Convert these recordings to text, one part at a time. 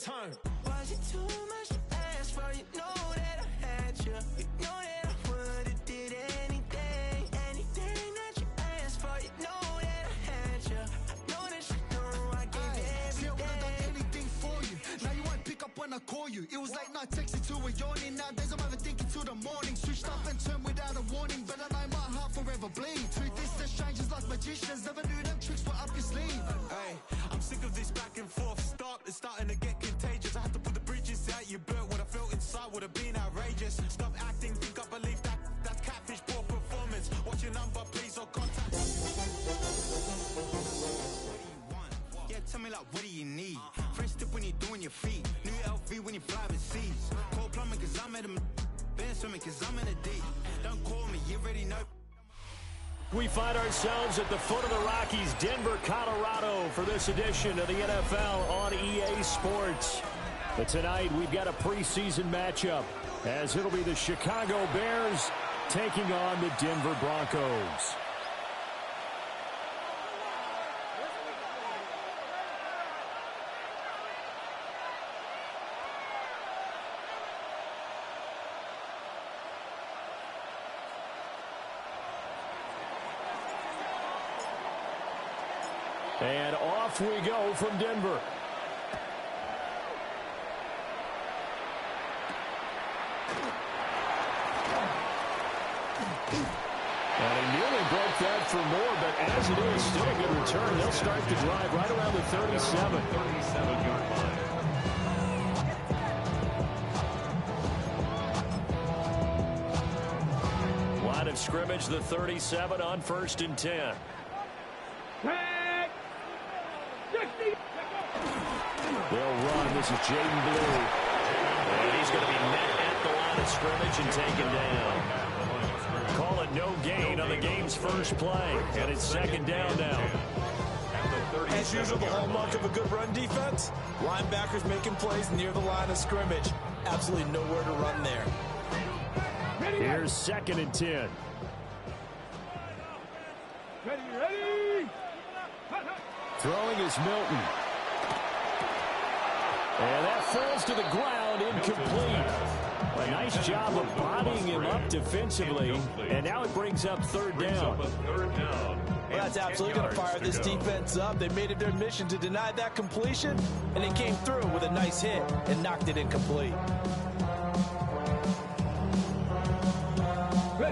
return. Was it too much to ask for? You know that I had you. You know that I would've did anything that you asked for. You know that I had you. I know that you know I gave you everything. See, I would've done anything for you. Now you won't pick up when I call you. It was late night texting to a yawning. Nowadays I'm overthinking till the morning. Switched up and turned without a warning, but I know my heart forever bleed. Truth is that strangers like magicians never knew them tricks were up your sleeve. Hey, I'm sick of this back and forth. It's starting to get contagious. I had to put the bridges out you built. What I felt inside would have been outrageous. Stop acting, think I believe that's catfish, poor performance. What's your number, please, or contact? What do you want? Yeah, tell me like, what do you need? Fresh tip when you're doing your feet. New LV when you fly overseas. Cold plumbing cause I'm at a been swimming cause I'm in a deep. Don't call me, you already know. We find ourselves at the foot of the Rockies, Denver, Colorado, for this edition of the NFL on EA Sports. But tonight, we've got a preseason matchup, as it'll be the Chicago Bears taking on the Denver Broncos. And off we go from Denver. And he nearly broke that for more, but as it is, still a good return. They'll start the drive right around the 37. 37-yard line. Line of scrimmage, the 37 on 1st and 10. They'll run. This is Jaden Blue. And he's going to be met at the line of scrimmage and taken down. Call it no gain on the game's first play. And it's 2nd down now. As usual, the hallmark of a good run defense, linebackers making plays near the line of scrimmage. Absolutely nowhere to run there. Here's 2nd and 10. Ready. Throwing is Milton. And that falls to the ground, incomplete. A nice job of bodying him up defensively. And now it brings up 3rd down. Well, that's absolutely going to fire this defense up. They made it their mission to deny that completion, and they came through with a nice hit and knocked it incomplete.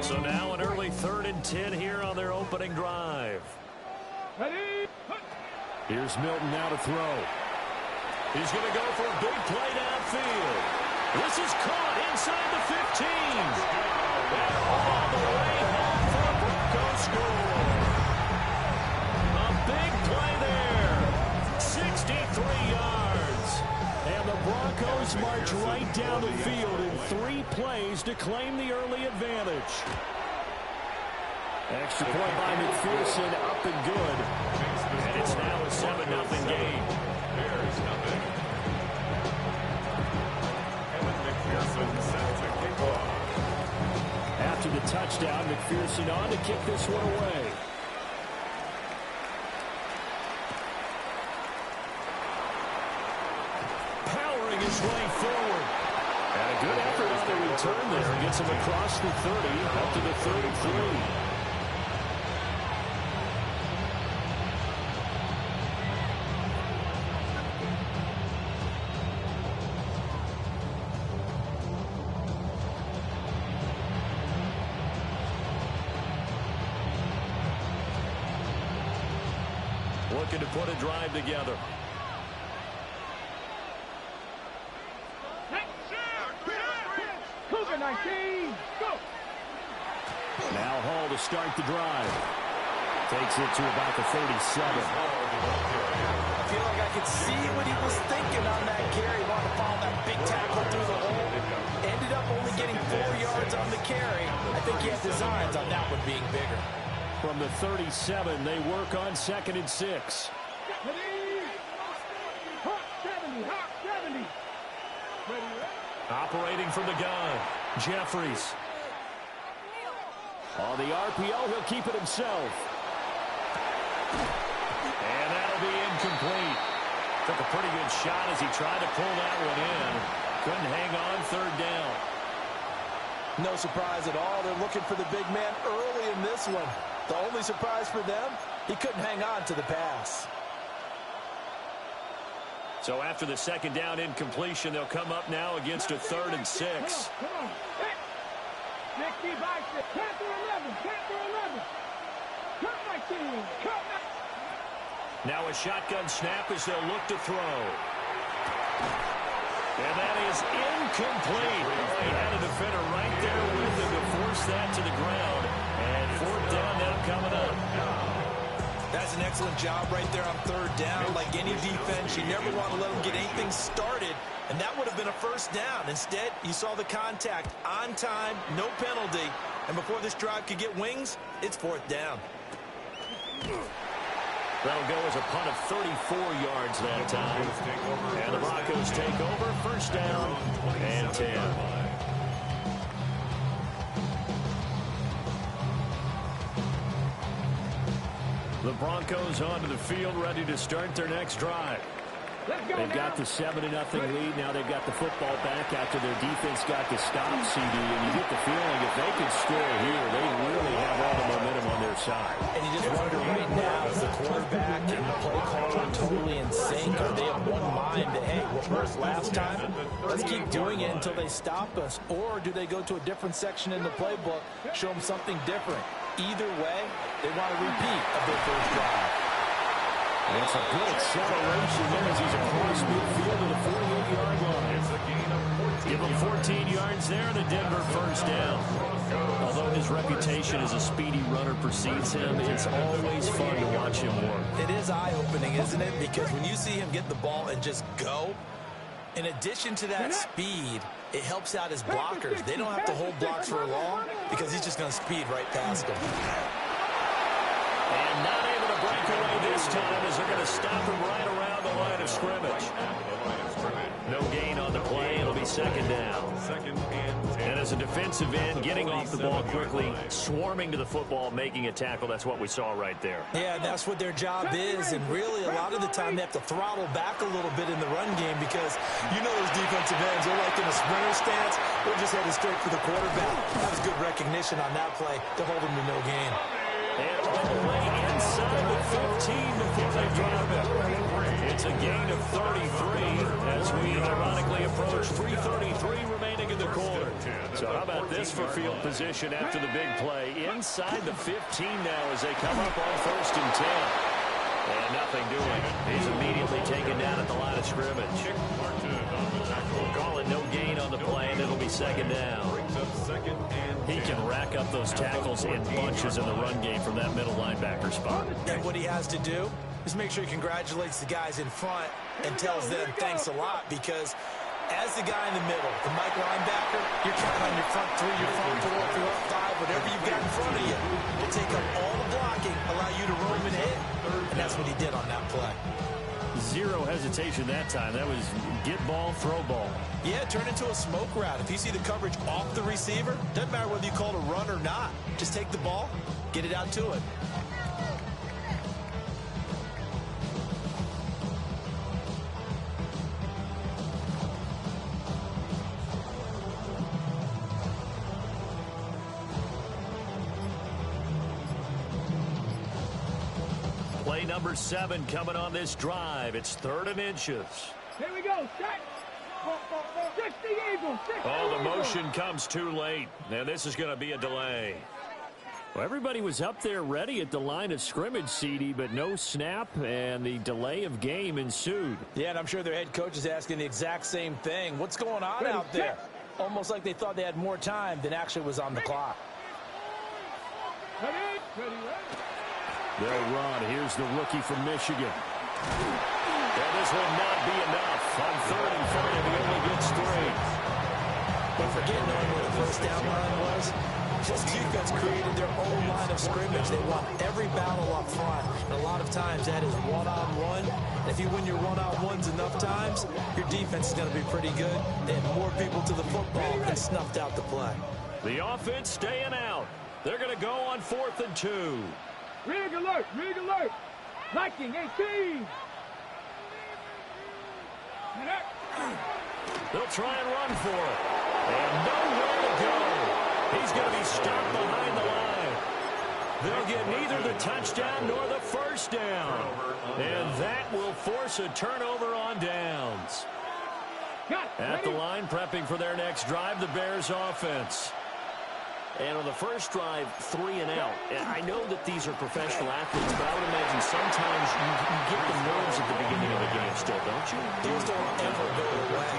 So now an early 3rd and 10 here on their opening drive. Here's Milton now to throw. He's going to go for a big play downfield. This is caught inside the 15. And all the way home for a Bronco score. A big play there. 63 yards. And the Broncos march right down the field in 3 plays to claim the early advantage. Extra point by McPherson, up and good. And it's now a 7-0 game. Bears nothing. Kevin McPherson set to kick off. After the touchdown, McPherson on to kick this one away. Powering his way forward. And a good effort on the return there. Gets him across the 30, up to the 33. Looking to put a drive together. Cougar 19, go! Now Hall to start the drive. Takes it to about the 37. I feel like I could see what he was thinking on that carry. Wanted to follow that big tackle through the hole. Ended up only getting 4 yards on the carry. I think he had designs on that one being bigger. From the 37, they work on 2nd and 6. Operating from the gun, Jeffries. On the RPO, he'll keep it himself. And that'll be incomplete. Took a pretty good shot as he tried to pull that one in. Couldn't hang on third down. No surprise at all. They're looking for the big man early in this one. The only surprise for them, he couldn't hang on to the pass. So after the second down incompletion, they'll come up now against a 3rd and 6. Come on. Hey. 60 by 6. Cut for 11. Cut for 11. Cut my team. Cut my... Now a shotgun snap as they'll look to throw. And that is incomplete. Oh, he had a defender right there with him to force that to the ground. And 4th down now coming up. That's an excellent job right there on 3rd down. Like any defense, you never want to let them get anything started, and that would have been a 1st down. Instead, you saw the contact on time, no penalty, and before this drive could get wings, it's 4th down. That'll go as a punt of 34 yards that time. And the Broncos take over, 1st down and 10. The Broncos onto the field, ready to start their next drive. They've got the 7-0 lead. Now they've got the football back after their defense got the stop, CD. And you get the feeling if they could score here, they really have all the momentum on their side. And you just wonder right now, is the quarterback and the play caller totally in sync? Are they of one mind that, hey, what worked last time? Let's keep doing it until they stop us. Or do they go to a different section in the playbook, show them something different? Either way, they want a repeat of their first drive. And it's a good acceleration there as he's across midfield to the 48-yard line. It's a gain of 14. Give him 14 yards there, the Denver 1st down. Although his reputation as a speedy runner precedes him, it's always fun to watch him work. It is eye-opening, isn't it? Because when you see him get the ball and just go, in addition to that speed, it helps out his blockers. They don't have to hold blocks for long because he's just going to speed right past them. And not able to break away this time as they're going to stop him right around the line of scrimmage. No gain on the play. It'll be 2nd down. 2nd and 10. And as a defensive end, getting off the ball quickly, swarming to the football, making a tackle, that's what we saw right there. Yeah, that's what their job is, and really a lot of the time they have to throttle back a little bit in the run game because you know those defensive ends, they're like in a sprinter stance, they're just headed straight for the quarterback. That was good recognition on that play to hold him to no gain. And all the way inside the 15 before they drop it. It's a gain of 33 as we ironically approach 3:33 remaining in the quarter. So how about this for field position after the big play? Inside the 15 now as they come up on 1st and 10. And nothing doing. He's immediately taken down at the line of scrimmage. Call it no gain on the play, and it'll be 2nd down. He can rack up those tackles in bunches in the run game from that middle linebacker spot. And what he has to do is make sure he congratulates the guys in front and tells them thanks a lot because as the guy in the middle, the Mike linebacker, you're counting on your front 3, your front 4, your front 5, whatever you've got in front of you. Will take up all the blocking, allow you to roam and hit, and that's what he did on that play. Zero hesitation that time. That was get ball, throw ball. Yeah, turn into a smoke route. If you see the coverage off the receiver, doesn't matter whether you call it a run or not. Just take the ball, get it out to it. Play number 7 coming on this drive. It's 3rd and inches. Here we go. Set. 60 Eagles. 60 Oh, the Eagles. motion comes too late. Now this is going to be a delay. Well, everybody was up there ready at the line of scrimmage, CD, but no snap, and the delay of game ensued. Yeah, and I'm sure their head coach is asking the exact same thing. What's going on out there? Almost like they thought they had more time than actually was on the clock. Ready? They'll run. Here's the rookie from Michigan. And this will not be enough. On 3rd and 5, he only gets 3. But forget knowing where the first down line was. This defense created their own line of scrimmage. They won every battle up front. And a lot of times that is one-on-one. And if you win your one-on-ones enough times, your defense is going to be pretty good. They had more people to the football and snuffed out the play. The offense staying out. They're going to go on 4th and 2. Rig alert. Rig alert. Viking 18. They'll try and run for it. And nowhere to go. He's going to be stopped behind the line. They'll get neither the touchdown nor the first down. And that will force a turnover on downs. At the line, prepping for their next drive, the Bears offense. And on the first drive, 3 and out. And I know that these are professional athletes, but I would imagine sometimes you get the nerves at the beginning of the game still, don't you? Those don't ever go away.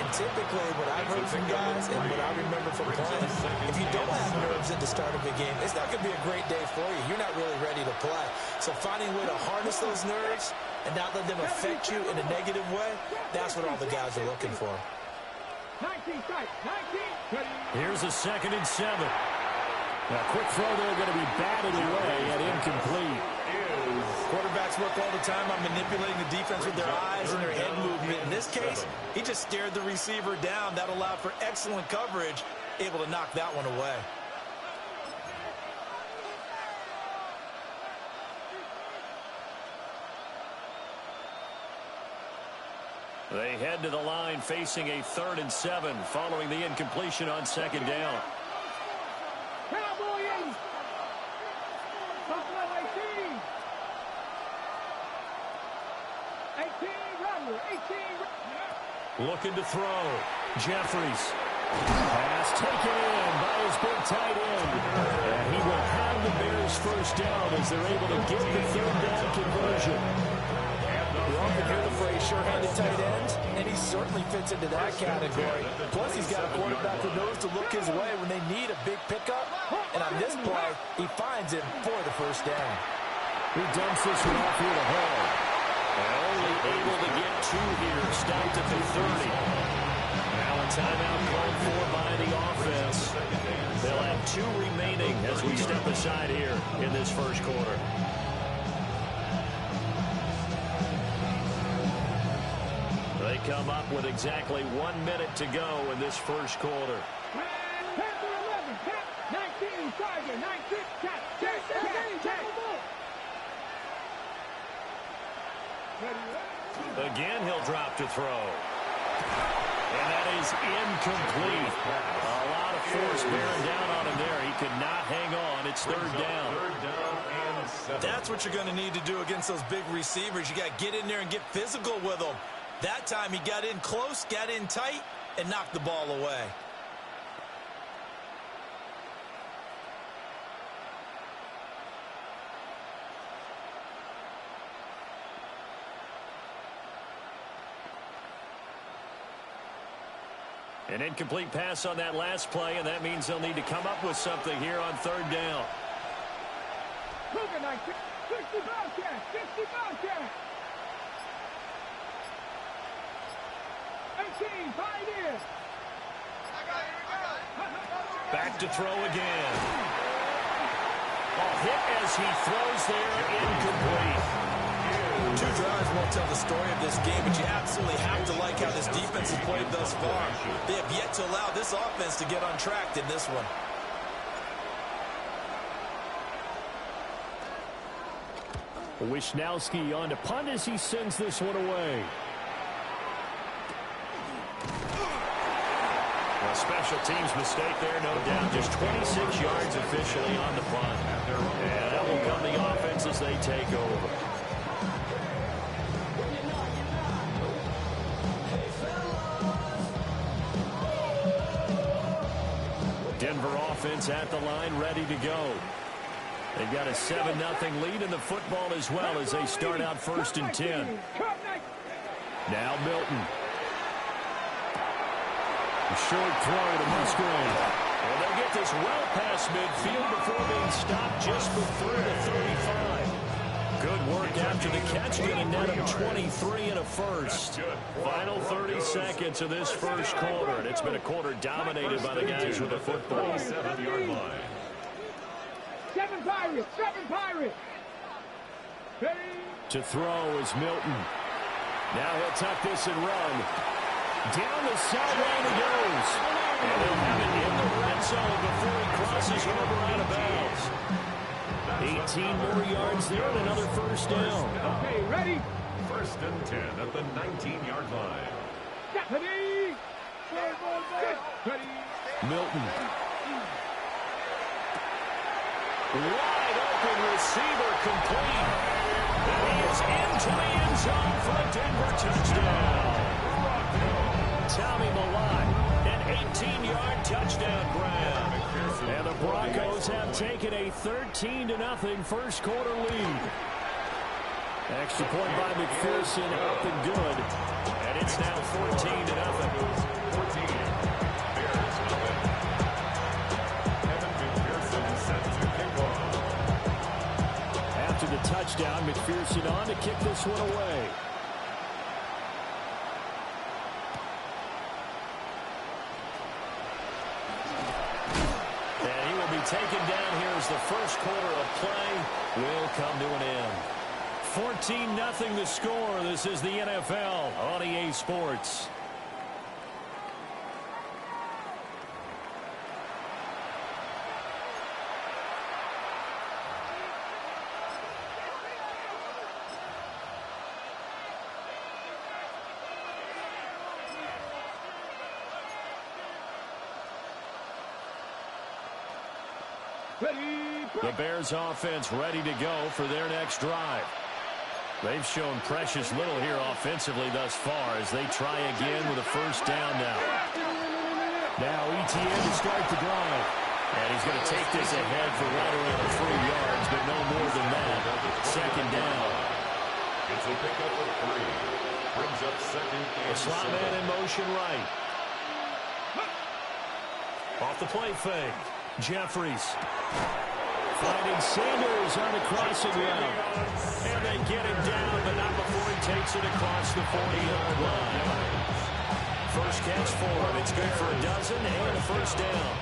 And typically what I've heard from guys and what I remember from playing, if you don't have nerves at the start of a game, it's not going to be a great day for you. You're not really ready to play. So finding a way to harness those nerves and not let them affect you in a negative way, that's what all the guys are looking for. 19 strikes, 19. Here's a 2nd and 7. A quick throw there going to be batted away and incomplete. Quarterbacks work all the time on manipulating the defense with their eyes and their head movement. In this case, he just stared the receiver down. That allowed for excellent coverage, able to knock that one away. They head to the line facing a 3rd and 7 following the incompletion on 2nd down. Cowboy 80. Buffalo 18. 18, Rattler, 18. Looking to throw. Jeffries. Pass taken in by his big tight end. And he will have the Bears first down as they're able to get the 3rd down conversion. You often hear the phrase sure-handed tight ends, and he certainly fits into that category. Plus, he's got a quarterback who knows to look his way when they need a big pickup. And on this play, he finds him for the first down. He dumps this one off here to Hall. And only able to get 2 here, stopped at the 30. Now a timeout called for by the offense. They'll have 2 remaining as we step aside here in this first quarter. They come up with exactly 1 minute to go in this first quarter. 10 to 11, 19, Tiger, 19, Again, he'll drop to throw. And that is incomplete. A lot of force bearing down on him there. He could not hang on. It's 3rd down. That's what you're going to need to do against those big receivers. You got to get in there and get physical with them. That time he got in close, got in tight, and knocked the ball away. An incomplete pass on that last play, and that means they'll need to come up with something here on 3rd down. 60 Bobcats, 60 Bobcats. 18, Pioneer. Back to throw again. A hit as he throws there, incomplete. 2 drives won't tell the story of this game, but you absolutely have to like how this defense has played thus far. They have yet to allow this offense to get untracked in this one. Wisnowski on to punt as he sends this one away. A special teams mistake there, no doubt. Just 26 yards officially on the punt. And that will come the offense as they take over. Denver offense at the line, ready to go. They've got a 7-0 lead in the football as well as they start out 1st and 10. Now Milton. A short throw to Musgrave. And they'll get this well past midfield before being stopped just before the 35. Good work after the catch, going to net him 23 and a first. Final 30 seconds of this first quarter, and it's been a quarter dominated by the guys with the football. 7-yard line. 7 Pirates, 7 Pirates. To throw is Milton. Now he'll tuck this and run. Down the sideline he goes. And they'll have it in the red zone before he crosses over out of bounds. 18 more yards there and another first down. Okay, ready? 1st and 10 at the 19-yard line. Milton. Wide open receiver complete. And he is into the end zone for a Denver touchdown. Tommy Millott, an 18-yard touchdown grab. And the Broncos have taken a 13-0 first quarter lead. Extra point by McPherson, up and good. And it's now 14-0. After the touchdown, McPherson on to kick this one away. And he will be taken down here as the first quarter of play will come to an end. 14-0 the score. This is the NFL on EA Sports. The Bears offense ready to go for their next drive. They've shown precious little here offensively thus far as they try again with a first down now. Now ETN to start the drive. And he's going to take this ahead for right around 3 yards, but no more than that. Second down. It's a pickup of 3. Brings up second and a slot man in motion right. Off the play fake. Jeffries. Finding Sanders on the crossing route. And they get him down, but not before he takes it across the 40-yard line. First catch for him. It's good for a dozen and a first down.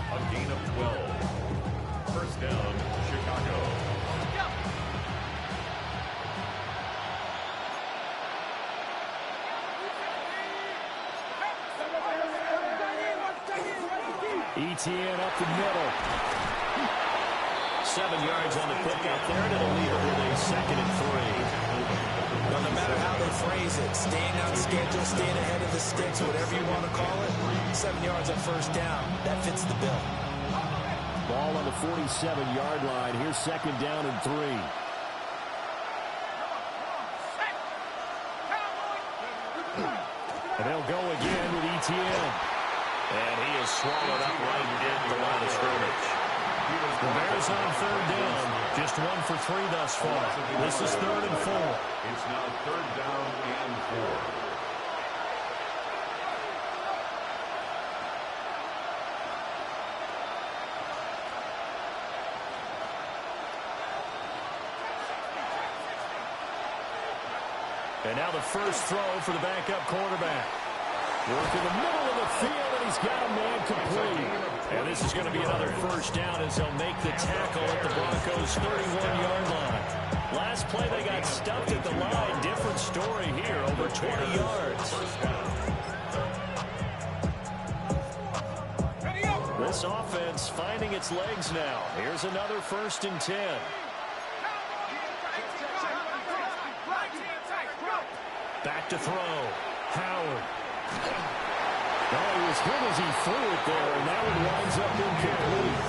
A gain of 12. First down, Chicago. ETN up the middle. 7 yards on the pickup there, and it'll leave it with a second and 3. Well, no matter how they phrase it, staying on schedule, staying ahead of the sticks, whatever you want to call it, 7 yards on first down. That fits the bill. Ball on the 47-yard line. Here's second down and 3. And they'll go again with ETN. And he is swallowed up right at the line of scrimmage. The Bears on third down. Just 1 for 3 thus far. This is 3rd and 4. It's now 3rd down and 4. And now the first throw for the backup quarterback. Work in the middle of the field, and he's got a man complete. And this is going to be another first down as they'll make the tackle at the Broncos' 31-yard line. Last play, they got stuffed at the line. Different story here, over 20 yards. This offense finding its legs now. Here's another 1st and 10. Back to throw. Howard. Well, he was hit as he threw it there, and that one winds up incomplete.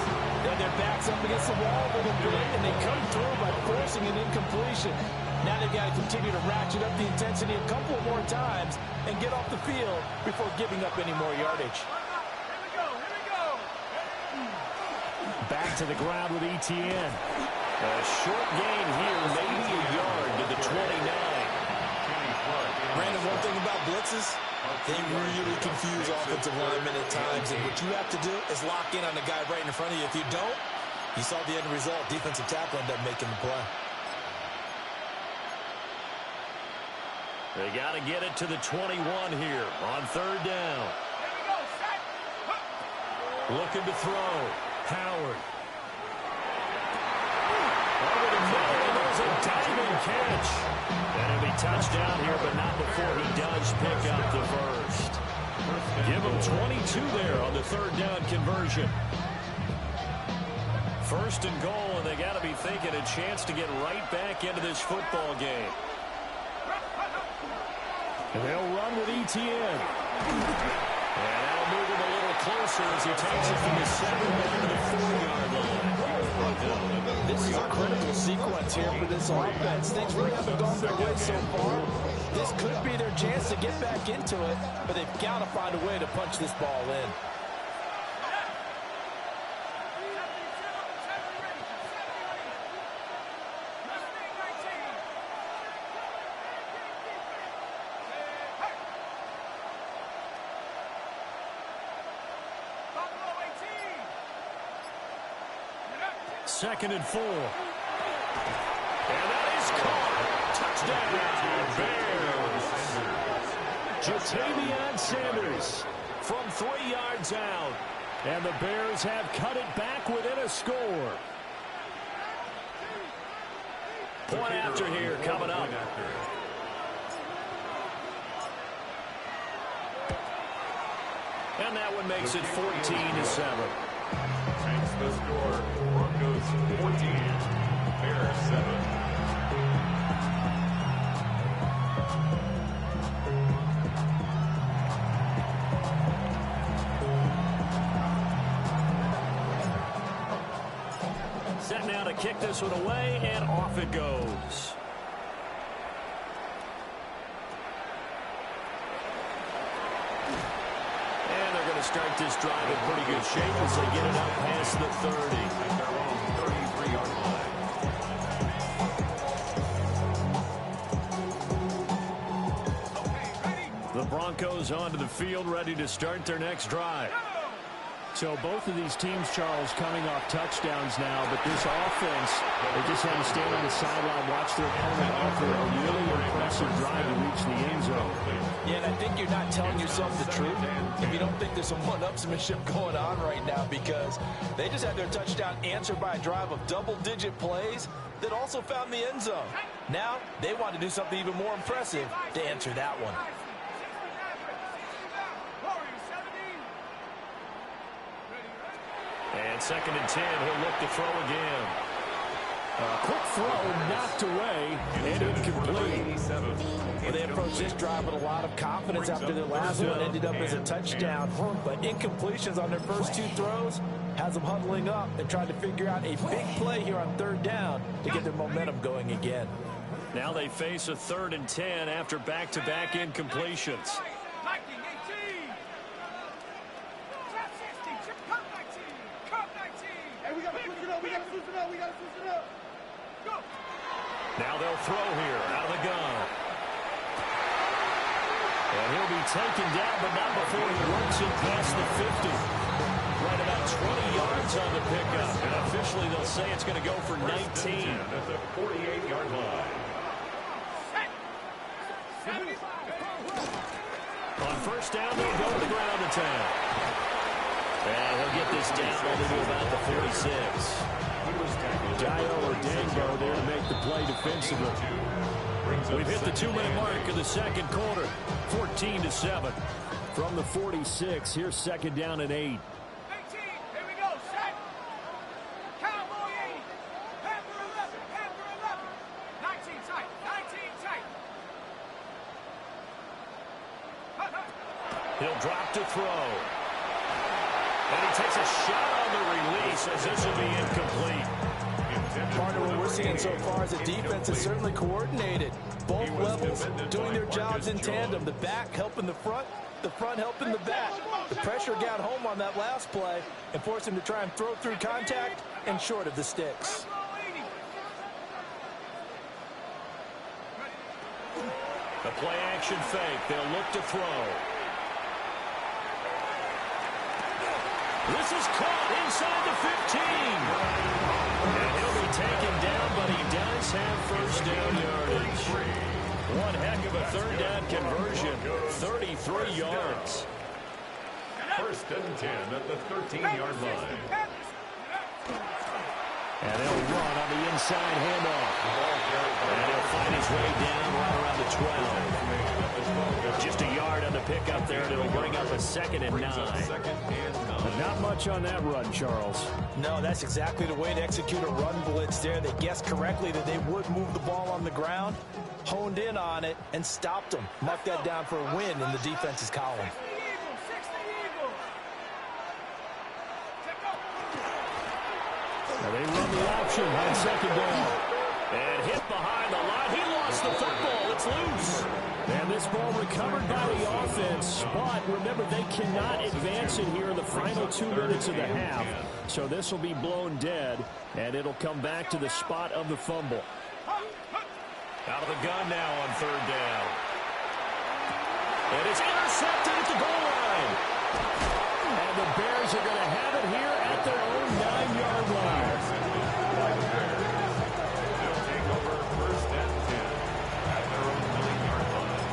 And their back's up against the wall with a bit, and they come through by forcing an incompletion. Now they've got to continue to ratchet up the intensity a couple more times and get off the field before giving up any more yardage. Back to the ground with ETN. A short gain here, maybe a yard to the 29. Brandon, one thing about blitzes, they really confuse offensive linemen at times, and what you have to do is lock in on the guy right in front of you. If you don't, you saw the end result. Defensive tackle ended up making the play. They got to get it to the 21 here on 3rd down. Looking to throw. Howard. Over the middle, and there's a diving catch. And it'll be touchdown here, but not before he does pick up the first. Give him 22 there on the 3rd down conversion. 1st and goal, and they got to be thinking a chance to get right back into this football game. And they'll run with ETN. And that'll move him a little closer as he takes it from the 7 down to the 4-yard line. This is a critical sequence here for this offense. Things really haven't gone their way so far. This could be their chance to get back into it, but they've got to find a way to punch this ball in. Second and 4. And that is caught. Touchdown, Bears. Jatavion Sanders from 3 yards out. And the Bears have cut it back within a score. Point after here coming up. And that one makes it 14-7. Takes the score. Broncos 14, Bears 7. Set now to kick this one away, and off it goes. Start this drive in pretty good shape as they get it out past the 30. Their own 33-yard line. The Broncos onto the field, ready to start their next drive. So both of these teams, Charles, coming off touchdowns now, but this offense, they just had to stand on the sideline, watch their opponent offer a really impressive drive to reach the end zone. Yeah, and I think you're not telling yourself the truth if you don't think there's some one-upsmanship going on right now, because they just had their touchdown answered by a drive of double-digit plays that also found the end zone. Now they want to do something even more impressive to answer that one. And second and 10, he'll look to throw again. Quick throw knocked away and incomplete. Well, they approached this drive with a lot of confidence after their last one ended up as a touchdown. But incompletions on their first 2 throws has them huddling up and trying to figure out a big play here on 3rd down to get their momentum going again. Now they face a 3rd and 10 after back-to-back incompletions. Now they'll throw here out of the gun. And he'll be taken down, but not before he works it past the 50. Right about 20 yards on the pickup. And officially they'll say it's going to go for 19. At the 48-yard line. On first down, they'll go to the ground attack. And he'll get this down over to about the 46. Dio or Dango there to make the play defensively. We've hit the 2-minute mark of the second quarter. 14-7. From the 46, here's second down and 8. 18, here we go, set. Cowboy 80. Panther 11, Panther 11. 19 tight, 19 tight. He'll drop to throw. And he takes a shot on the release as this will be incomplete. Part of what we're seeing so far is the defense is certainly coordinated. Both levels doing their jobs in tandem. The back helping the front helping the back. The pressure got home on that last play and forced him to try and throw through contact and short of the sticks. The play action fake. They'll look to throw. This is caught inside the 15. And he'll be taken down, but he does have first down yardage. One heck of a 3rd down conversion. 33 yards. First and 10 at the 13-yard line. And he'll run on the inside handoff. And he'll find his his way down right around the 12. Just a yard on the pickup there, and it'll bring up a 2nd and 9. But not much on that run, Charles. No, that's exactly the way to execute a run blitz there. They guessed correctly that they would move the ball on the ground, honed in on it, and stopped them. Marked that down for a win in the defense's column. Now they run the option on 2nd down. And hit behind the line. He lost the football. It's loose. And this ball recovered by the offense, but remember, they cannot advance it here in the final 2 minutes of the half. So this will be blown dead, and it'll come back to the spot of the fumble. Out of the gun now on 3rd down. And it's intercepted at the goal line. And the Bears are going to have it here at their own 9-yard line. They'll take over 1st and 10 at their own 9-yard line.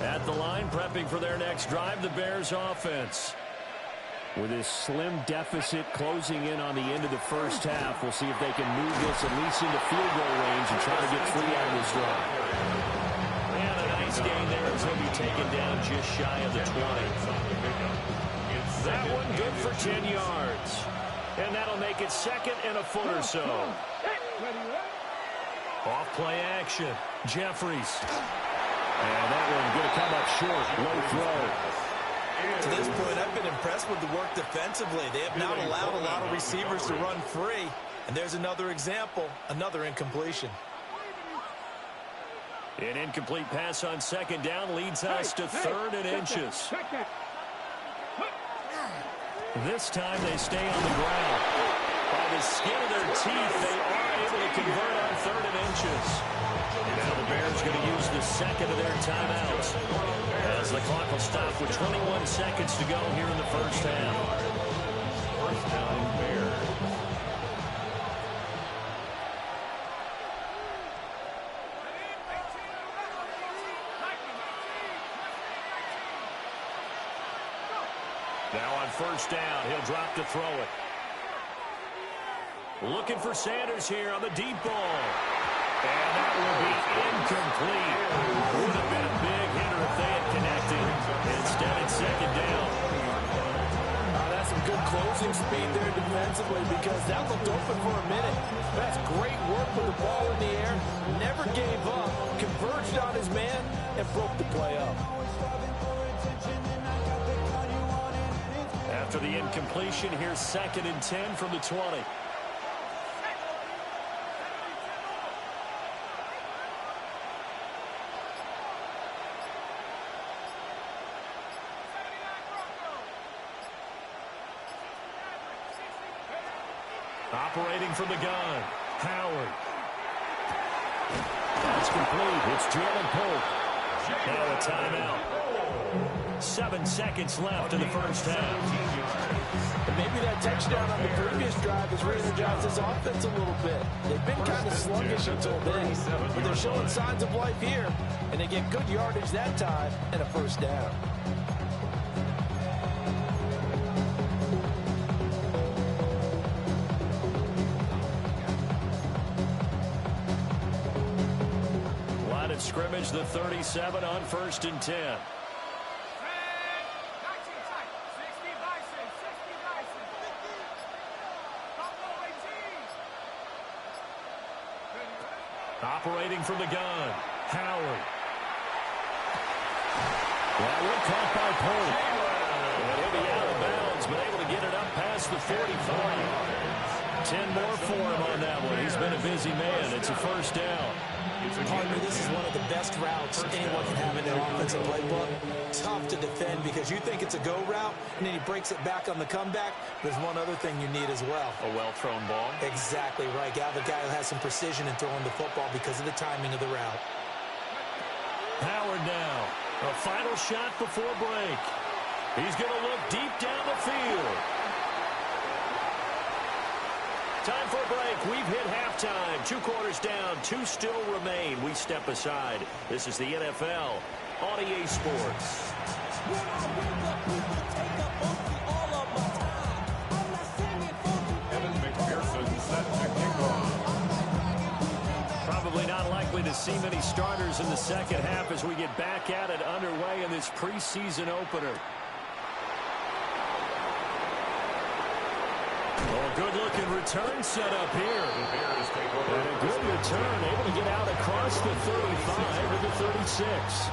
At the line, prepping for their next drive, the Bears offense. With this slim deficit closing in on the end of the first half, we'll see if they can move this at least into field goal range and try to get 3 out of this drive. And a nice gain there as he'll be taken down just shy of the 20. That one good for 10 yards. And that'll make it 2nd and a foot or so. Off play action. Jeffries. And that one going to come up short. Low throw. To this point, I've been impressed with the work defensively. They have not allowed a lot of receivers to run free. And there's another example, another incompletion. An incomplete pass on 2nd down leads us to 3rd and inches. This time they stay on the ground. By the skin of their teeth, they are able to convert on 3rd and inches. Now the Bears going to use the 2nd of their timeouts, as the clock will stop with 21 seconds to go here in the first half. 1st down, Bears. Now on 1st down, he'll drop to throw it. Looking for Sanders here on the deep ball. And that will be incomplete. Would have been a big hitter if they had connected. Instead, it's 2nd down. That's some good closing speed there defensively, because that looked open for a minute. That's great work with the ball in the air. Never gave up. Converged on his man and broke the play up. After the incompletion, here's 2nd and 10 from the 20. Operating from the gun, Howard. That's complete. It's Jalen Pope. Now a timeout. 7 seconds left in the first half. And maybe that touchdown on the previous drive has re-energized this offense a little bit. They've been kind of sluggish until then, but they're showing signs of life here, and they get good yardage that time and a 1st down. Scrimmage the 37 on 1st and 10. Operating from the gun, Howard. Well, we're caught by Pope. And he'll be out of bounds, but able to get it up past the 45. 10 more for him on that one. He's been a busy man. It's a 1st down. Pardon me, this is one of the best routes anyone can have in their offensive playbook. Tough to defend because you think it's a go route, and then he breaks it back on the comeback. There's one other thing you need as well. A well-thrown ball. Exactly right. You have a guy who has some precision in throwing the football because of the timing of the route. Howard now. A final shot before break. He's going to look deep down the field. Time for a break. We've hit halftime. 2 quarters down. 2 still remain. We step aside. This is the NFL on EA Sports. Evan McPherson set to kick off. Probably not likely to see many starters in the second half as we get back at it underway in this preseason opener. Oh, a good-looking return set up here. And a good return, able to get out across the 35 to the 36.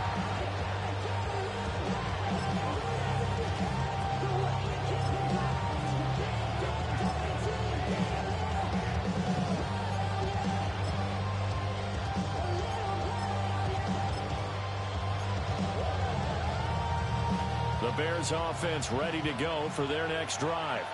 The Bears offense ready to go for their next drive.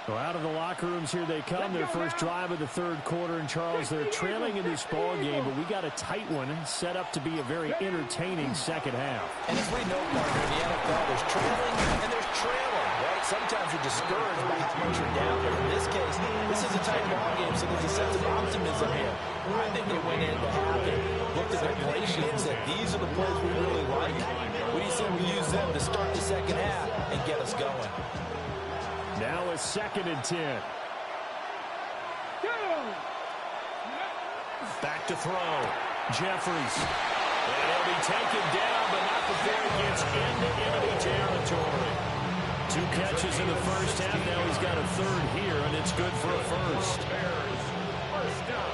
So out of the locker rooms here they come, their first drive of the third quarter. And Charles, they're trailing in this ball game, but we got a tight one set up to be a very entertaining second half. And as we know, partner, in the NFL, there's trailing and there's trailing, right? Sometimes you're discouraged by how much you're down, but in this case, this is a tight ball game, so there's a sense of optimism here. I think they went in to half and looked at their play sheet and said, these are the plays we really like. What do you say we use them to start the second half and get us going? Now a 2nd and 10. Back to throw. Jeffries. And he'll be taken down, but not before he gets into enemy territory. 2 catches in the first half. Now he's got a third here, and it's good for a first. First down.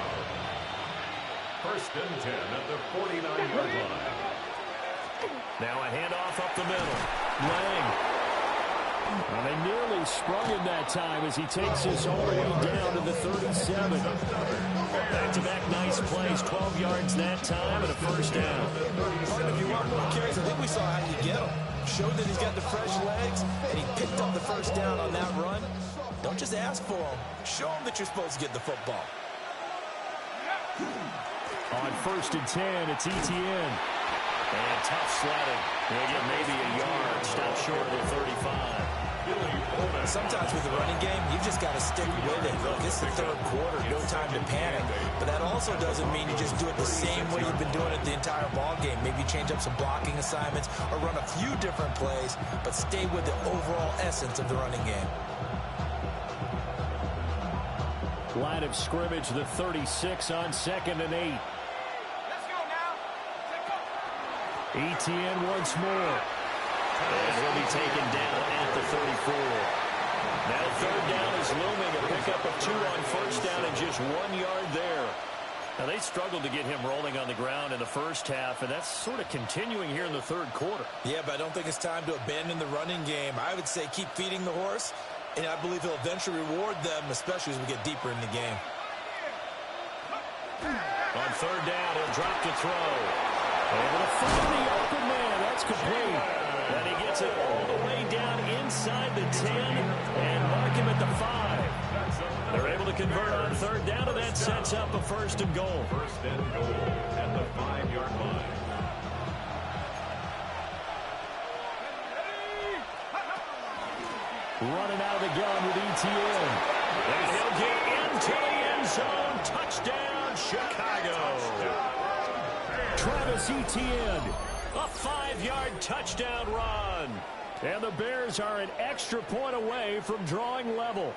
1st and 10 at the 49-yard line. Now a handoff up the middle. Lang. Well, they nearly sprung him that time as he takes us all the way down to the 37. Back-to-back nice plays, 12 yards that time and a first down. If you want more carries, I think we saw how you get him. Showed that he's got the fresh legs, and he picked up the first down on that run. Don't just ask for him. Show him that you're supposed to get the football. On 1st and 10, it's ETN. And tough sledding. He'll get maybe a yard. Stop short of the 35. Sometimes with the running game, you just got to stick with it. Look, it's the third quarter, no time to panic. But that also doesn't mean you just do it the same way you've been doing it the entire ball game. Maybe change up some blocking assignments or run a few different plays, but stay with the overall essence of the running game. Line of scrimmage, the 36 on 2nd and 8. ETN once more. And he'll be taken down at the 34. Now 3rd down is looming. A pickup of 2 on 1st down and just 1 yard there. Now they struggled to get him rolling on the ground in the first half, and that's sort of continuing here in the third quarter. Yeah, but I don't think it's time to abandon the running game. I would say keep feeding the horse, and I believe he'll eventually reward them, especially as we get deeper in the game. On 3rd down, he'll drop to throw. Able to find the open man. That's complete. And he gets it all the way down inside the 10 and mark him at the 5. They're able to convert on 3rd down, and that sets up a 1st and goal. 1st and goal at the 5-yard line. Running out of the gun with ETN. And he'll get into the end zone. Touchdown, Chicago. Travis Etienne, a 5-yard touchdown run. And the Bears are an extra point away from drawing level.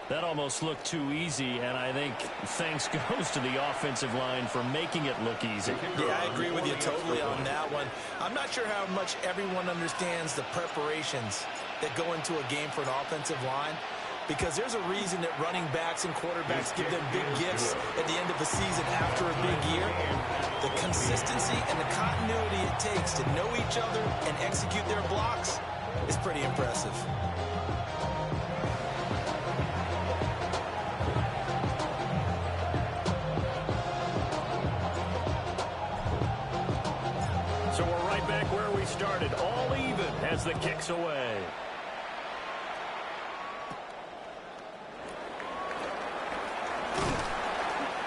That almost looked too easy, and I think thanks goes to the offensive line for making it look easy. Yeah, I agree with you totally on that one. I'm not sure how much everyone understands the preparations that go into a game for an offensive line, because there's a reason that running backs and quarterbacks give them big gifts at the end of a season after a big year. The consistency and the continuity it takes to know each other and execute their blocks is pretty impressive. So we're right back where we started, all even as the kick's away.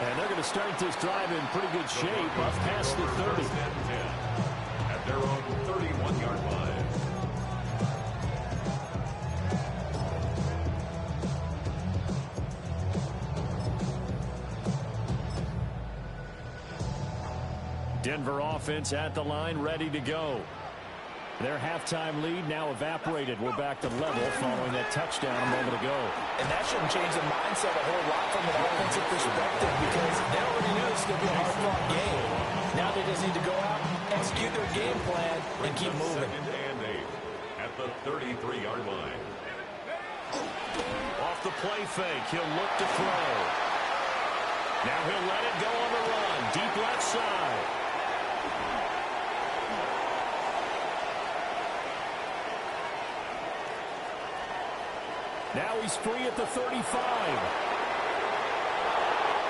And they're going to start this drive in pretty good shape up past the 30. At their own 31-yard line. Denver offense at the line, ready to go. Their halftime lead now evaporated. We're back to level following that touchdown a moment ago. And that shouldn't change the mindset a whole lot from an offensive perspective because they already knew it's going to be a hard-fought game. Now they just need to go out, execute their game plan, and keep moving. Second and 8 at the 33-yard line. Off the play fake, he'll look to throw. Now he'll let it go on the run. Deep left side. Now he's free at the 35.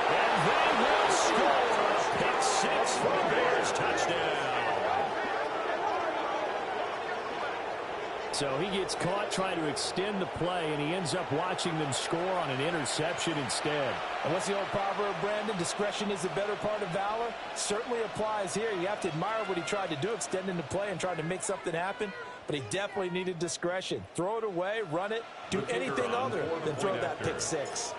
And they will score. Pick 6 for the Bears. Touchdown. So he gets caught trying to extend the play, and he ends up watching them score on an interception instead. And what's the old proverb, Brandon? Discretion is the better part of valor. Certainly applies here. You have to admire what he tried to do, extending the play and trying to make something happen. But he definitely needed discretion. Throw it away, run it, do anything other than throw that pick 6.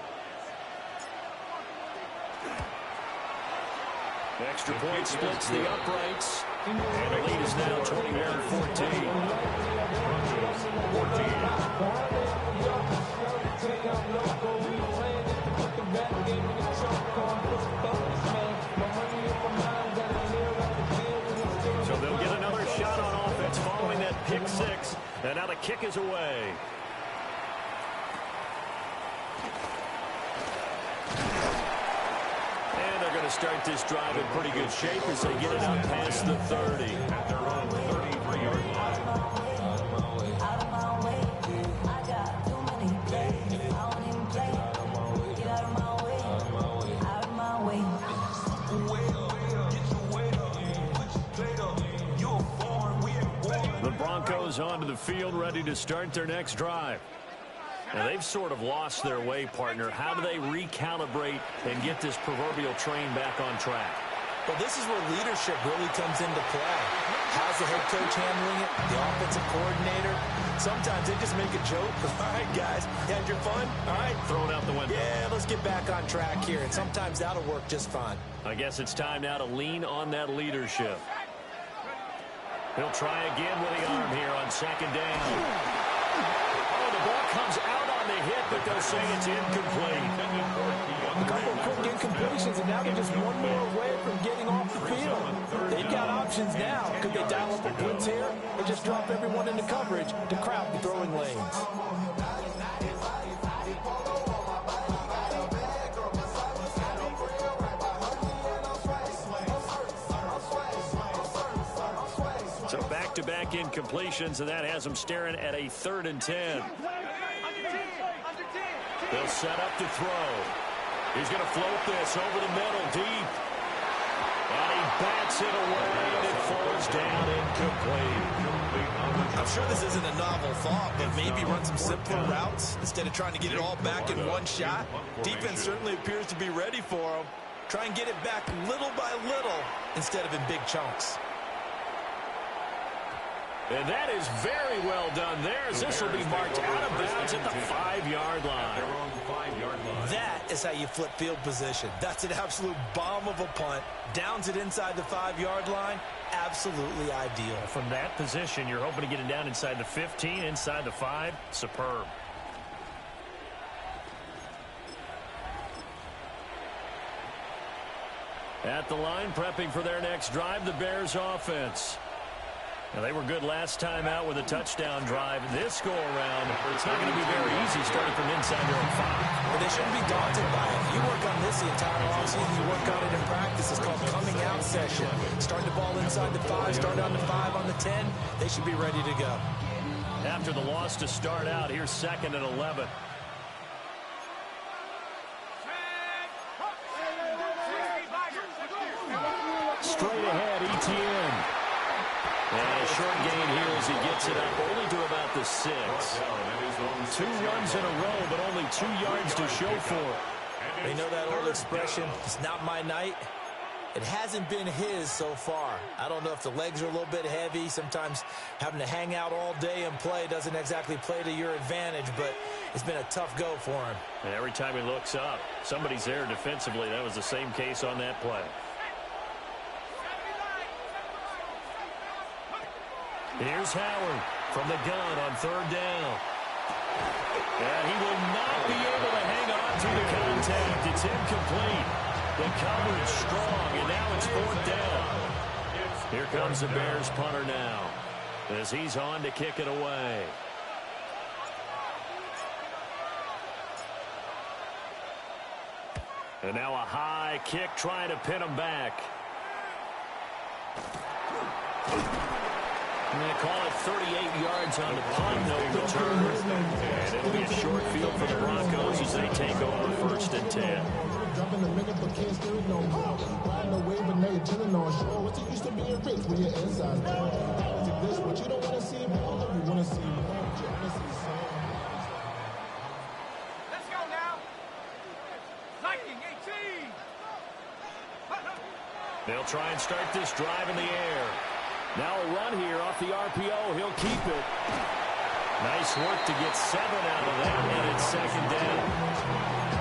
Extra point splits the uprights. And the lead is now 21-14. So they'll get another shot on offense following that pick 6. And now the kick is away. And they're going to start this drive in pretty good shape as they get it out past the 30. At their own 33-yard line. The Broncos onto the field, ready to start their next drive. Now, they've sort of lost their way, partner. How do they recalibrate and get this proverbial train back on track? Well, this is where leadership really comes into play. How's the head coach handling it? The offensive coordinator? Sometimes they just make a joke. All right, guys, you had your fun? All right. Throw it out the window. Yeah, let's get back on track here. And sometimes that'll work just fine. I guess it's time now to lean on that leadership. He'll try again with the arm here on second down. Oh, the ball comes out on the hit, but they'll say it's incomplete. A couple of quick incompletions, and now they're just one more away from getting off the field. They've got options now. Could they dial up a blitz here or just drop everyone into coverage to crowd the throwing lanes? So back-to-back incompletions, and that has them staring at a 3rd and 10. They'll set up to throw. He's going to float this over the middle, deep. And he bats it away, and it falls down incomplete. I'm sure this isn't a novel thought, but maybe run some simpler routes instead of trying to get it all back in one shot. Defense certainly appears to be ready for him. Try and get it back little by little instead of in big chunks. And that is very well done there, as this will be marked out of bounds at the 5-yard line. That is how you flip field position. That's an absolute bomb of a punt. Downs it inside the 5-yard line. Absolutely ideal. From that position, you're hoping to get it down inside the 15, inside the 5. Superb. At the line, prepping for their next drive, the Bears offense. Now, they were good last time out with a touchdown drive. This go-around, it's not going to be very easy starting from inside their own 5. But they shouldn't be daunted by it. You work on this the entire offseason. You work on it in practice. It's called coming out session. Start the ball inside the 5, start on the 5, on the 10. They should be ready to go. After the loss to start out, here's 2nd and 11. Straight ahead, Etienne. And a short gain here as he gets it up only to about the 6. 2 runs in a row, but only 2 yards to show for it. You know that old expression, it's not my night? It hasn't been his so far. I don't know if the legs are a little bit heavy. Sometimes having to hang out all day and play doesn't exactly play to your advantage, but it's been a tough go for him. And every time he looks up, somebody's there defensively. That was the same case on that play. Here's Howard from the gun on third down. And he will not be able to hang on to the contact. It's incomplete. The coverage strong, and now it's fourth down. Here comes the Bears punter now as he's on to kick it away. And now a high kick trying to pin him back. And they call it 38 yards on the punt, no return. And it'll be a short field for the Broncos as they take over first and 10. Dropping a minute but can't steer it no more. Riding the wave but now you're chilling on shore. What's it used to being rich when your inside's gone? Is it this what you don't want to see more? You want to see more. You want to see some. Let's go now. Viking 18. They'll try and start this drive in the air. Now a run here off the RPO. He'll keep it. Nice work to get 7 out of that, and it's second down.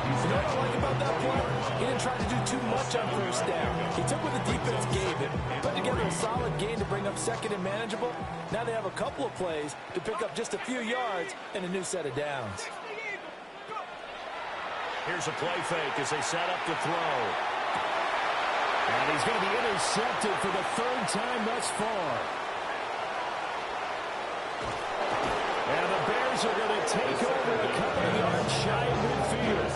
You know what I like about that play? He didn't try to do too much on first down. He took what the defense gave him, put together a solid gain to bring up second and manageable. Now they have a couple of plays to pick up just a few yards and a new set of downs. Here's a play fake as they set up to throw. And he's going to be intercepted for the third time thus far. And the Bears are going to take over a couple of yards shy of midfield.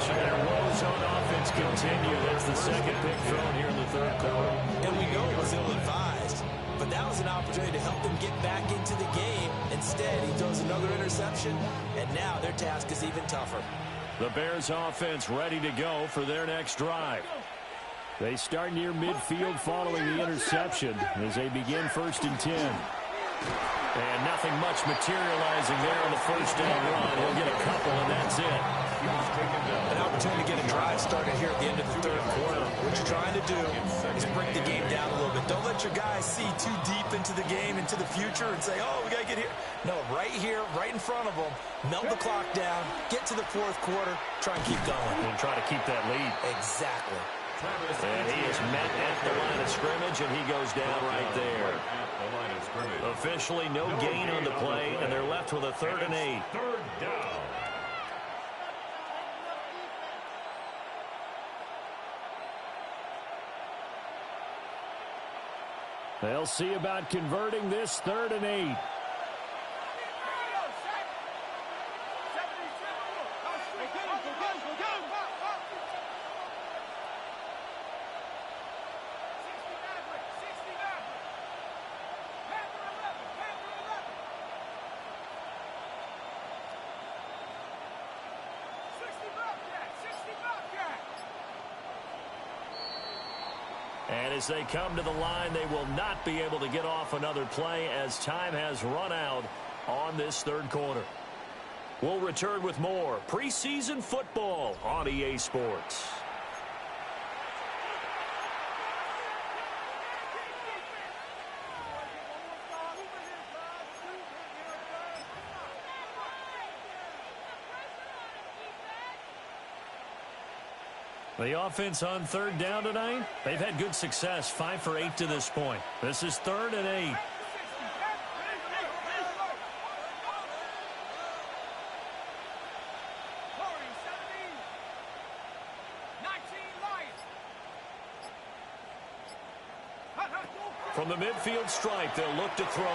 So their woes on offense continue. There's the second pick thrown here in the third quarter. And we know it was ill-advised, but that was an opportunity to help them get back into the game. Instead, he throws another interception, and now their task is even tougher. The Bears offense ready to go for their next drive. They start near midfield following the interception as they begin first and 10. And nothing much materializing there on the first down run. He'll get a couple, and that's it. An opportunity to get a drive started here at the end of the third quarter. What you're trying to do is break the game down a little bit. Don't let your guys see too deep into the game, into the future, and say, oh, we got to get here. No, right here, right in front of them, melt the clock down, get to the fourth quarter, try and keep going. And try to keep that lead. Exactly. And he is met at the line of scrimmage, and he goes down right there. Officially no gain on the play, and they're left with a 3rd and 8. Third down. They'll see about converting this 3rd and 8. And as they come to the line, they will not be able to get off another play as time has run out on this third quarter. We'll return with more preseason football on EA Sports. The offense on third down tonight, they've had good success, 5 for 8 to this point. This is 3rd and 8. From the midfield stripe, they'll look to throw.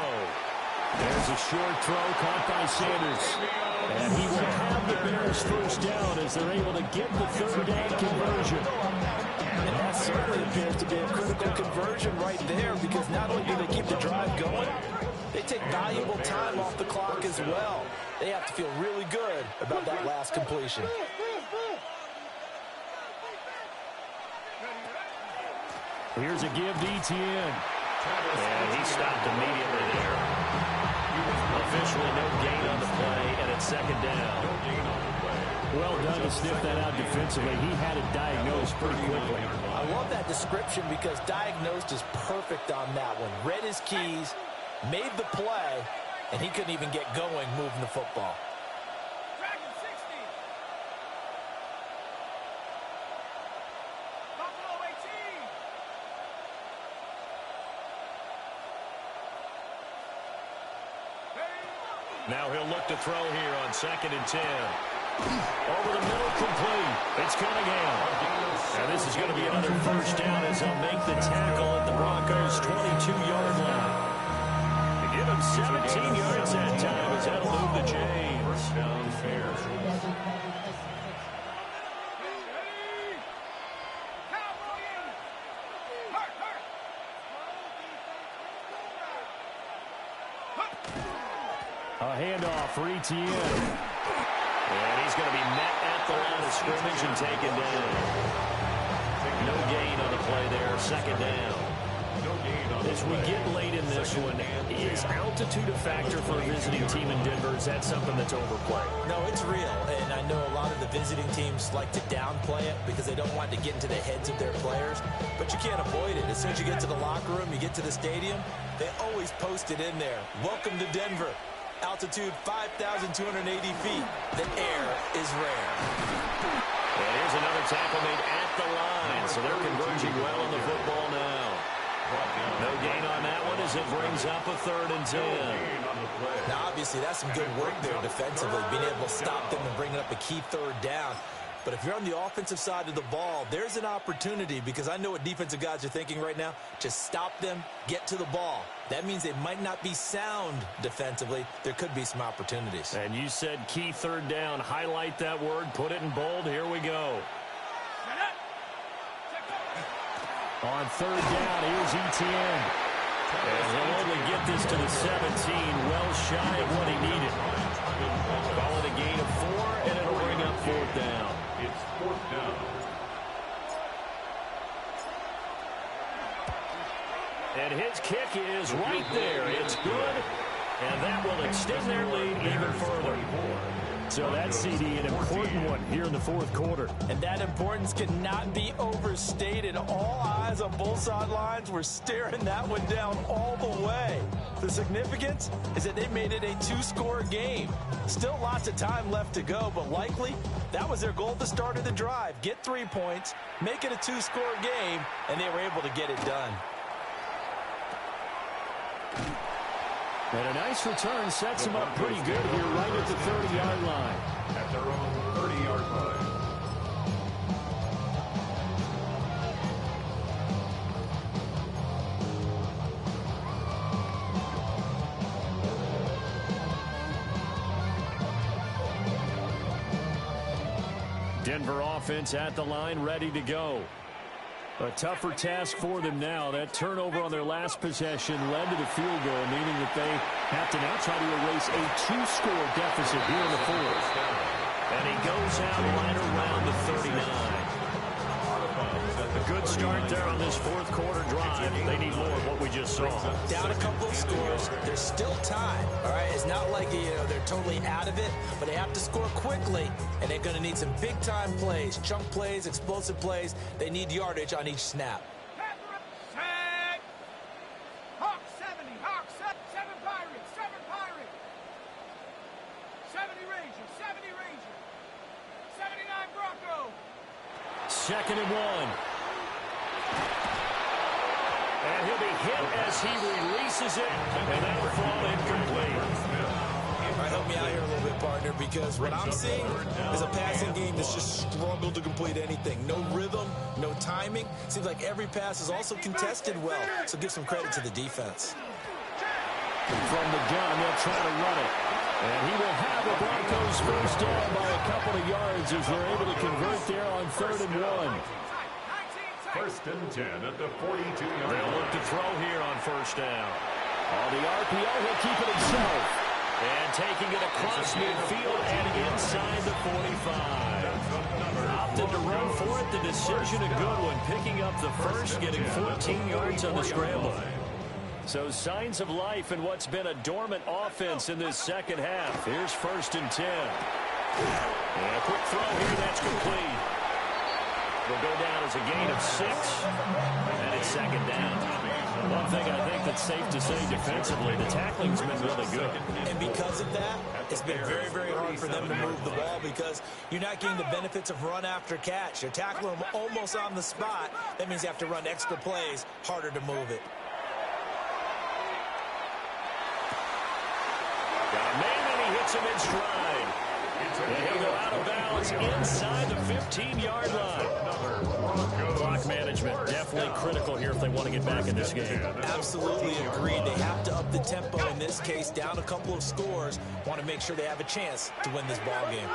There's a short throw caught by Sanders. And he will have the Bears first down as they're able to get the 3rd down conversion. And that certainly appears to be a critical conversion right there, because not only do they keep the drive going, they take valuable time off the clock as well. They have to feel really good about that last completion. Here's a give to ETN. And he stopped immediately there. Officially no gain on the play, and it's second down. Well done to sniff that out defensively. He had it diagnosed pretty quickly. I love that description because diagnosed is perfect on that one. Read his keys, made the play, and he couldn't even get going moving the football. Now he'll look to throw here on 2nd and 10. Over the middle, complete. It's Cunningham. And this is going to be another first down as they'll make the tackle at the Broncos' 22-yard line. To give him 17 yards that time as that'll move the chains. First down fair. A handoff for Etienne. And he's going to be met at the line of scrimmage and taken down. No gain on the play there. 2nd down. As we get late in this one, is altitude a factor for a visiting team in Denver? Is that something that's overplayed? No, it's real. And I know a lot of the visiting teams like to downplay it because they don't want to get into the heads of their players. But you can't avoid it. As soon as you get to the locker room, you get to the stadium, they always post it in there. Welcome to Denver. Altitude 5,280 feet. The air is rare. And here's another tackle made at the line. So they're converging well on the football now. No gain on that one as it brings up a 3rd and 10. Now, obviously, that's some good work there defensively, being able to stop them and bringing up a key 3rd down. But if you're on the offensive side of the ball, there's an opportunity because I know what defensive guys are thinking right now. Just stop them, get to the ball. That means they might not be sound defensively. There could be some opportunities. And you said key 3rd down. Highlight that word. Put it in bold. Here we go. On 3rd down, here's Etienne. And he'll only get this to the 17, well shy of what he needed. Call it a gain of 4, and it'll bring up 4th down. It's 4th down. And his kick is right there. It's good, and that will extend their lead even further. So that's, CD, an important one here in the 4th quarter. And that importance cannot be overstated. All eyes on both sidelines were staring that one down all the way. The significance is that they made it a 2-score game. Still lots of time left to go, but likely that was their goal at the start of the drive. Get 3 points, make it a 2-score game, and they were able to get it done. And a nice return sets him up pretty good here right at the 30-yard line. At their own 30-yard line. Denver offense at the line, ready to go. A tougher task for them now. That turnover on their last possession led to the field goal, meaning that they have to now try to erase a 2-score deficit here in the 4th. And he goes out right around the 39. A good start there on this 4th quarter drive. They need more of what we just saw. Down a couple of scores. There's still time, all right? It's not like they're totally out of it, but they have to score quickly, and they're going to need some big-time plays, chunk plays, explosive plays. They need yardage on each snap. Set. Hawk 70. Hawk 7 Pirates. 7 Pirates. 70 Rangers. 70 Rangers. 79 Bronco. 2nd and 1. And he'll be hit as he releases it, and that'll fall incomplete. All right, help me out here a little bit, partner, because what I'm seeing is a passing game that's just struggled to complete anything. No rhythm, no timing. Seems like every pass is also contested well, so give some credit to the defense. From the gun, they'll try to run it. And he will have the Broncos first down by a couple of yards as they're able to convert there on 3rd and 1. 1st and 10 at the 42-yard line. They'll look to throw here on 1st down. On the RPO, he'll keep it himself. And taking it across midfield and inside the 45. Opted to run for it. The decision a good one. Picking up the first, getting 14 yards on the scramble. So signs of life in what's been a dormant offense in this 2nd half. Here's 1st and 10. And a quick throw here. That's complete. Will go down as a gain of 6, and it's 2nd down. One thing I think that's safe to say defensively, the tackling's been really good. And because of that, it's been very, very hard for them to move the ball because you're not getting the benefits of run after catch. You're tackling them almost on the spot. That means you have to run extra plays, harder to move it. Got a man, and gets him in stride. And he'll go out of bounds inside the 15-yard line. Clock management, definitely critical here if they want to get back in this game. Absolutely agreed. They have to up the tempo in this case, down a couple of scores. Want to make sure they have a chance to win this ball game.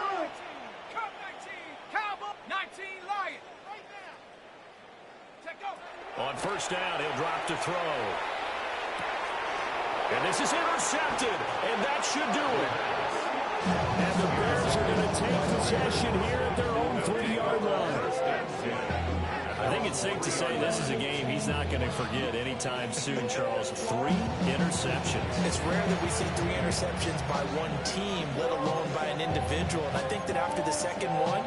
19 Lion. On first down, he'll drop to throw. And this is intercepted, and that should do it. And the Bears are going to take possession here at their own 3-yard line. I think it's safe to say this is a game he's not going to forget anytime soon, Charles. 3 interceptions. It's rare that we see 3 interceptions by one team, let alone by an individual. And I think that after the second one,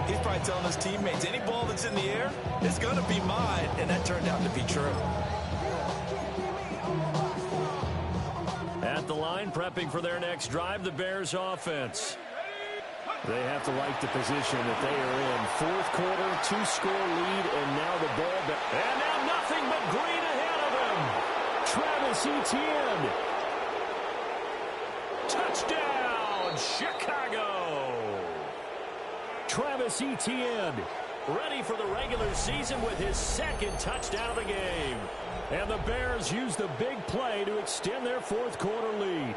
he's probably telling his teammates, any ball that's in the air is going to be mine. And that turned out to be true. At the line, prepping for their next drive, the Bears offense. They have to like the position that they are in. Fourth quarter, 2-score lead, and now the ball back. And now nothing but green ahead of him. Travis Etienne. Touchdown, Chicago. Travis Etienne ready for the regular season with his second touchdown of the game. And the Bears use the big play to extend their fourth quarter lead.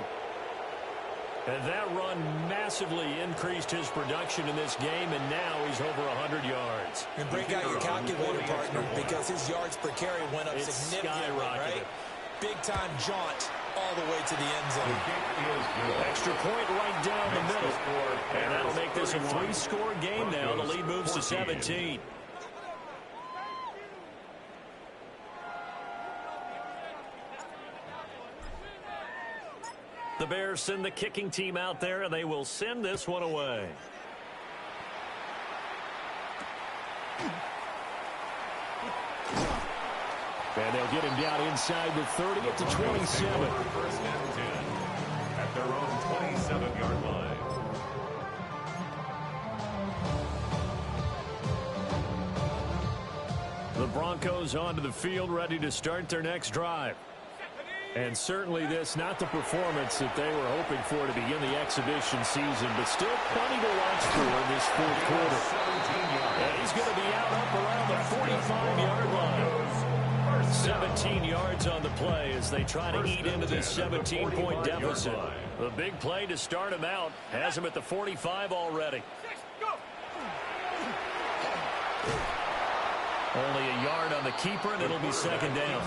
And that run massively increased his production in this game, and now he's over 100 yards. And break out your calculator, partner, because his yards per carry went up significantly, right? Big-time jaunt all the way to the end zone. Extra point right down the middle. And that'll make this a 3-score game now. The lead moves to 17. The Bears send the kicking team out there, and they will send this one away. And they'll get him down inside the 30 at the 27. First and 10 at their own 27-yard line. The Broncos onto the field, ready to start their next drive. And certainly this, not the performance that they were hoping for to begin the exhibition season, but still plenty to watch for in this fourth quarter. And he's going to be out up around the 45-yard line. 17 yards on the play as they try to eat into this 17-point deficit. The big play to start him out has him at the 45 already. Only a yard on the keeper, and it'll be second down.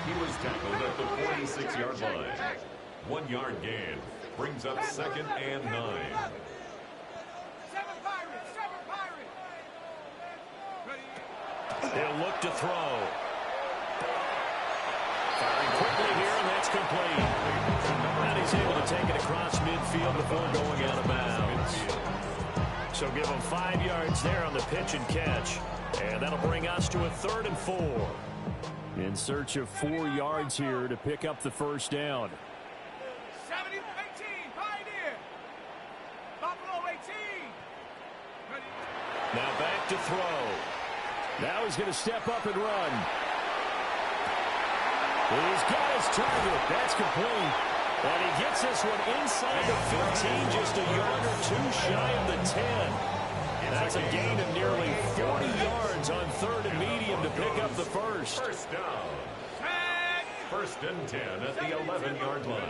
He was tackled at the 46-yard line. 1-yard gain brings up second and 9. 7 Pirates! 7 Pirates! They'll look to throw. Firing quickly here, and that's complete. And he's able to take it across midfield before going out of bounds. So give him 5 yards there on the pitch and catch. And that'll bring us to a 3rd and 4. In search of 4 yards here to pick up the first down. 70-18, Pioneer. Buffalo 18. Now back to throw. Now he's going to step up and run. He's got his target. That's complete. And he gets this one inside the 15, just a yard or 2 shy of the 10. That's a gain of nearly 40 yards on 3rd and medium to pick up the first. First down. First and 10 at the 11-yard line.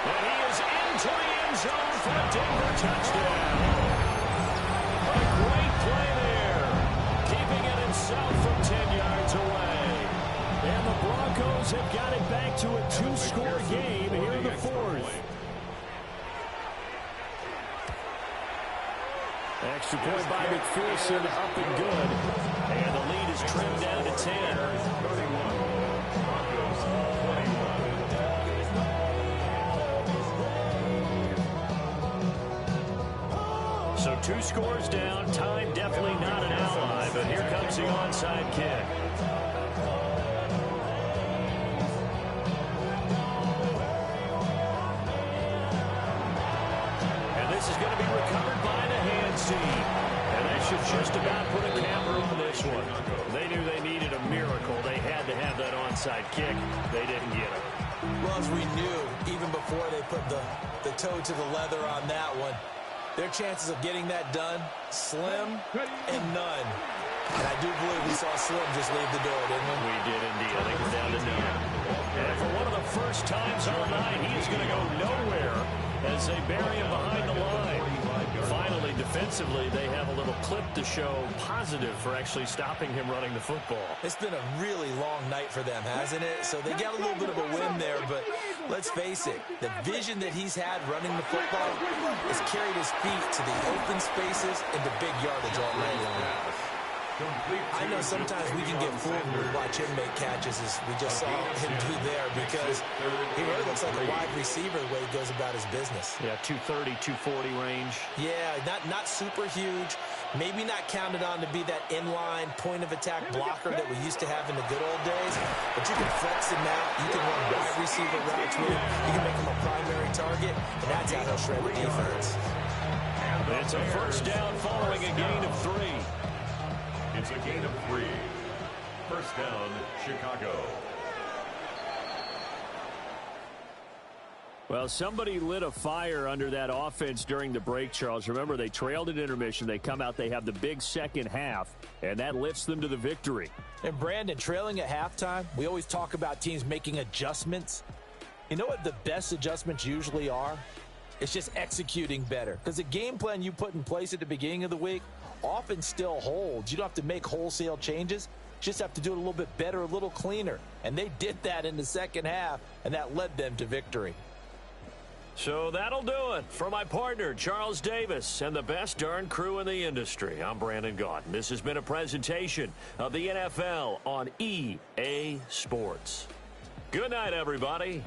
And he is into the end zone for a Denver touchdown. A great play there, keeping it himself from 10 yards away. And the Broncos have got it back to a 2-score game here in the 4th. Extra point by McPherson, up and good. And the lead is trimmed down to 10. 31. Broncos 21. So 2 scores down. Time definitely not an ally, but here comes the onside kick. And this is going to be recovered by the hands team. And that should just about put a camera on this one. They knew they needed a miracle. They had to have that onside kick. They didn't get it. Well, as we knew, even before they put the toe to the leather on that one, their chances of getting that done, slim and none. And I do believe we saw Slim just leave the door, didn't we? We did indeed. I think we're down to none. And for one of the first times all night, he is going to go nowhere as they bury him behind the line. Finally, defensively, they have a little clip to show positive for actually stopping him running the football. It's been a really long night for them, hasn't it? So they got a little bit of a win there, but let's face it, the vision that he's had running the football has carried his feet to the open spaces and to big yardage all night long. I know sometimes we can get fooled when we watch him make catches, as we just saw him do there, because he really looks like a wide receiver the way he goes about his business. Yeah, 230, 240 range. Yeah, not super huge. Maybe not counted on to be that inline point-of-attack blocker that we used to have in the good old days, but you can flex him out. You can run wide receiver routes with him. You can make him a primary target, and that's how he'll shred the defense. It's a first down following a gain of 3. It's a gain of 3. First down, Chicago. Well, somebody lit a fire under that offense during the break, Charles. Remember, they trailed at intermission. They come out, they have the big second half, and that lifts them to the victory. And, Brandon, trailing at halftime, we always talk about teams making adjustments. You know what the best adjustments usually are? It's just executing better. Because the game plan you put in place at the beginning of the week often still holds. You don't have to make wholesale changes. You just have to do it a little bit better, a little cleaner. And they did that in the second half, and that led them to victory. So that'll do it for my partner, Charles Davis, and the best darn crew in the industry. I'm Brandon Gaudin. This has been a presentation of the NFL on EA Sports. Good night, everybody.